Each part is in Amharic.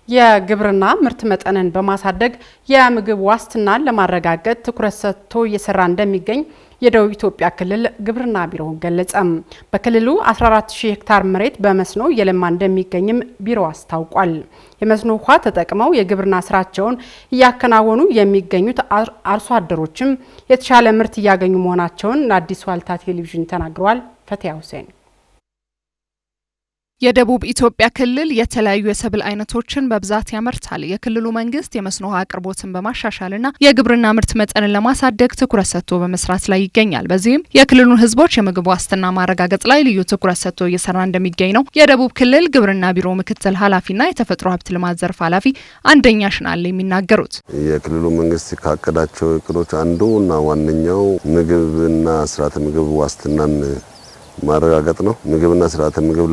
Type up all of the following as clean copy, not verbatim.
የግብርና ምርት መጠንን በማሳደግ የምግብ ዋስትናን ለማረጋገጥ ትኩረት ሰጥቶ እየሰራ እንደሚገኝ የደቡብ ኢትዮጵያ ክልል ግብርና ቢሮ ገለጸ። በክልሉ 14000 ሄክታር መሬት በመስኖ እየለማ እንደሚገኝም ቢሮ አስታውቋል። የመስኖ ውሃ ተጠቅመው የግብርና ስራቸውን እያከናወኑ የሚገኙት አርሶ አደሮችም የተሻለ ምርት እያገኙ መሆናቸውን ለአዲስ ዋልታ ቴሌቪዥን ተናግረዋል። ፈቲያ ሁሴን የደቡብ ኢትዮጵያ ክልል የተለያዩ የሰብል አይነቶችን በብዛት ያመርታል። የክልሉ መንግስት የመስኖ ውሃ አቅርቦትን በማሻሻልና የግብርና ምርት መጠንን ለማሳደግ ትኩረት ሰጥቶ በመስራት ላይ ይገኛል። በዚህም የክልሉን ሕዝቦች የምግብ ዋስትና ማረጋገጥ ላይ ልዩ ትኩረት ሰጥቶ እየሰራ እንደሚገኝ ነው የደቡብ ክልል ግብርና ቢሮ ምክትል ኃላፊና የተፈጥሮ ሀብት ልማት ዘርፍ ኃላፊ አንደኛ ሽናለ የሚናገሩት። የክልሉ መንግስት ካቀዳቸው እቅዶች አንዱና ዋነኛው ምግብና ስርዓተ ምግብ ዋስትናን ማረጋገጥ ነው። ምግብና ስርዓተ ምግብ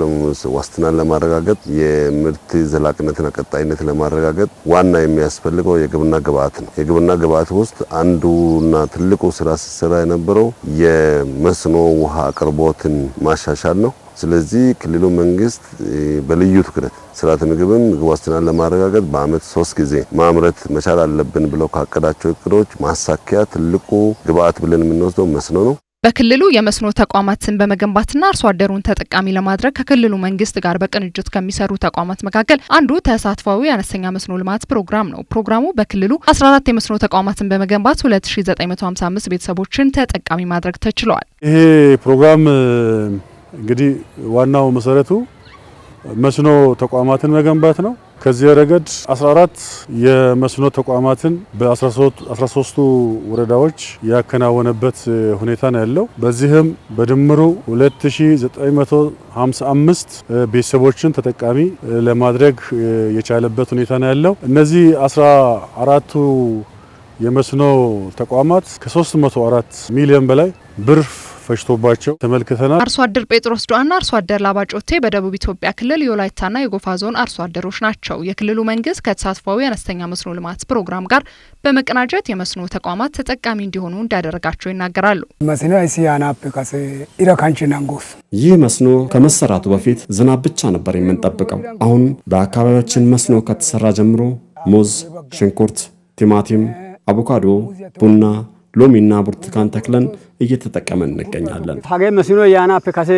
ዋስትናን ለማረጋገጥ የምርት ዘላቂነትና ቀጣይነት ለማረጋገጥ ዋና የሚያስፈልገው የግብርና ግብዓት ነው። የግብርና ግብዓት ውስጥ አንዱና ትልቁ ስራ ሲሰራ የነበረው የመስኖ ውሃ አቅርቦትን ማሻሻል ነው። ስለዚህ ክልሉ መንግስት በልዩ ትኩረት ስርዓተ ምግብን ምግብ ዋስትናን ለማረጋገጥ በአመት 3 ጊዜ ማምረት መቻል አለብን ብለው ካቀዳቸው እቅዶች ማሳኪያ ትልቁ ግብዓት ብለን የምንወስደው መስኖ ነው። በክልሉ የመስኖ ተቋማትን በመገንባትና አርሶ አደሩን ተጠቃሚ ለማድረግ ከክልሉ መንግስት ጋር በቅንጅት ከሚሰሩ ተቋማት መካከል አንዱ ተሳትፏዊ አነስተኛ መስኖ ልማት ፕሮግራም ነው። ፕሮግራሙ በክልሉ 14 የመስኖ ተቋማትን በመገንባት 2955 ቤተሰቦችን ተጠቃሚ ማድረግ ተችሏል። ይሄ ፕሮግራም እንግዲህ ዋናው መሰረቱ መስኖ ተቋማትን መገንባት ነው። ከዚህ ረገድ 14 የመስኖ ተቋማትን በ13ቱ ወረዳዎች ያከናወነበት ሁኔታ ነው ያለው። በዚህም በድምሩ 2955 ቤተሰቦችን ተጠቃሚ ለማድረግ የቻለበት ሁኔታ ነው ያለው። እነዚህ 14ቱ የመስኖ ተቋማት ከ304 ሚሊዮን በላይ ብር ፈሽቶባቸው ተመልክተናል። አርሶ አደር ጴጥሮስ ዱአና አርሶ አደር ላባጮቴ በደቡብ ኢትዮጵያ ክልል የወላይታና የጎፋ ዞን አርሶ አደሮች ናቸው። የክልሉ መንግስት ከተሳትፏዊ አነስተኛ መስኖ ልማት ፕሮግራም ጋር በመቀናጀት የመስኖ ተቋማት ተጠቃሚ እንዲሆኑ እንዳደረጋቸው ይናገራሉ። ይህ መስኖ ከመሰራቱ በፊት ዝናብ ብቻ ነበር የምንጠብቀው። አሁን በአካባቢያችን መስኖ ከተሰራ ጀምሮ ሙዝ፣ ሽንኩርት፣ ቲማቲም፣ አቮካዶ፣ ቡና፣ ሎሚና ብርቱካን ተክለን እየተጠቀመን እንገኛለን። ሀገ መስኖ ያናፈ ካሴ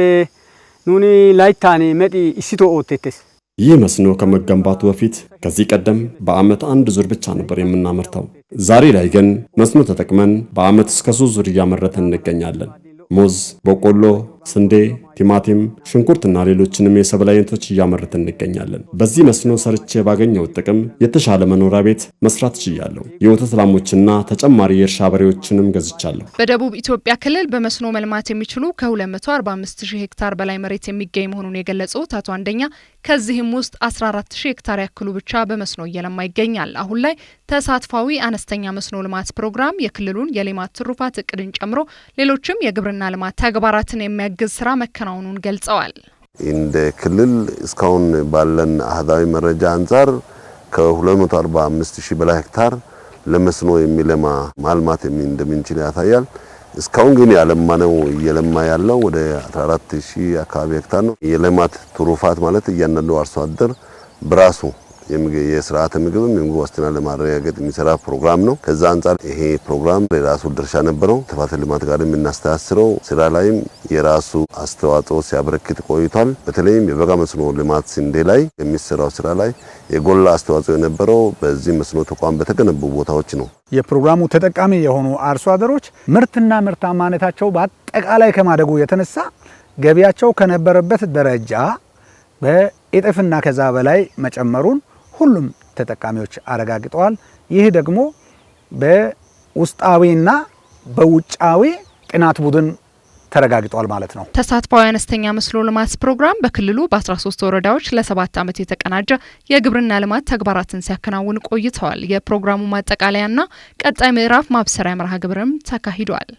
ኑኒ ላይታኒ መዲ ኢሲቶ ኦቴቴስ ይህ መስኖ ከመገንባቱ በፊት ከዚህ ቀደም በአመት 1 ዙር ብቻ ነበር የምናመርተው። ዛሬ ላይ ግን መስኖ ተጠቅመን በአመት እስከ 3 ዙር እያመረተን እንገኛለን። ሙዝ፣ በቆሎ፣ ስንዴ፣ ቲማቲም፣ ሽንኩርትና ሌሎችንም የሰብል አይነቶች እያመረትን እንገኛለን። በዚህ መስኖ ሰርቼ ባገኘው ጥቅም የተሻለ መኖሪያ ቤት መስራት ችያለሁ። የወተት ላሞችና ተጨማሪ የእርሻ በሬዎችንም ገዝቻለሁ። በደቡብ ኢትዮጵያ ክልል በመስኖ መልማት የሚችሉ ከ245000 ሄክታር በላይ መሬት የሚገኝ መሆኑን የገለጹት አቶ አንደኛ ከዚህም ውስጥ 14000 ሄክታር ያክሉ ብቻ በመስኖ እየለማ ይገኛል። አሁን ላይ ተሳትፏዊ አነስተኛ መስኖ ልማት ፕሮግራም የክልሉን የሌማት ትሩፋት እቅድን ጨምሮ ሌሎችም የግብርና ልማት ተግባራትን የሚያግዝ ስራ መከናወኑን ገልጸዋል። እንደ ክልል እስካሁን ባለን አሃዛዊ መረጃ አንፃር ከ245000 በላይ ሄክታር ለመስኖ የሚለማ ማልማት እንደምንችል ያሳያል። እስካሁን ግን ያለማነው እየለማ ያለው ወደ 14000 አካባቢ ሄክታር ነው። የሌማት ትሩፋት ማለት እያንዳንዱ አርሶ አደር በራሱ የስርዓተ ምግብም የምግብ ዋስትና ለማረጋገጥ የሚሰራ ፕሮግራም ነው። ከዛ አንፃር ይሄ ፕሮግራም የራሱ ድርሻ ነበረው። ተፋሰስ ልማት ጋር የምናስተሳስረው ስራ ላይም የራሱ አስተዋጽኦ ሲያበረክት ቆይቷል። በተለይም የበጋ መስኖ ልማት ስንዴ ላይ የሚሰራው ስራ ላይ የጎላ አስተዋጽኦ የነበረው በዚህ መስኖ ተቋም በተገነቡ ቦታዎች ነው። የፕሮግራሙ ተጠቃሚ የሆኑ አርሶ አደሮች ምርትና ምርታማነታቸው በአጠቃላይ ከማደጉ የተነሳ ገቢያቸው ከነበረበት ደረጃ በእጥፍና ከዛ በላይ መጨመሩን ሁሉም ተጠቃሚዎች አረጋግጠዋል። ይህ ደግሞ በውስጣዊና በውጫዊ ጥናት ቡድን ተረጋግጧል ማለት ነው። ተሳትፏዊ አነስተኛ መስኖ ልማት ፕሮግራም በክልሉ በ13 ወረዳዎች ለ7 ዓመት የተቀናጀ የግብርና ልማት ተግባራትን ሲያከናውን ቆይተዋል። የፕሮግራሙ ማጠቃለያና ቀጣይ ምዕራፍ ማብሰሪያ መርሃ ግብርም ተካሂዷል።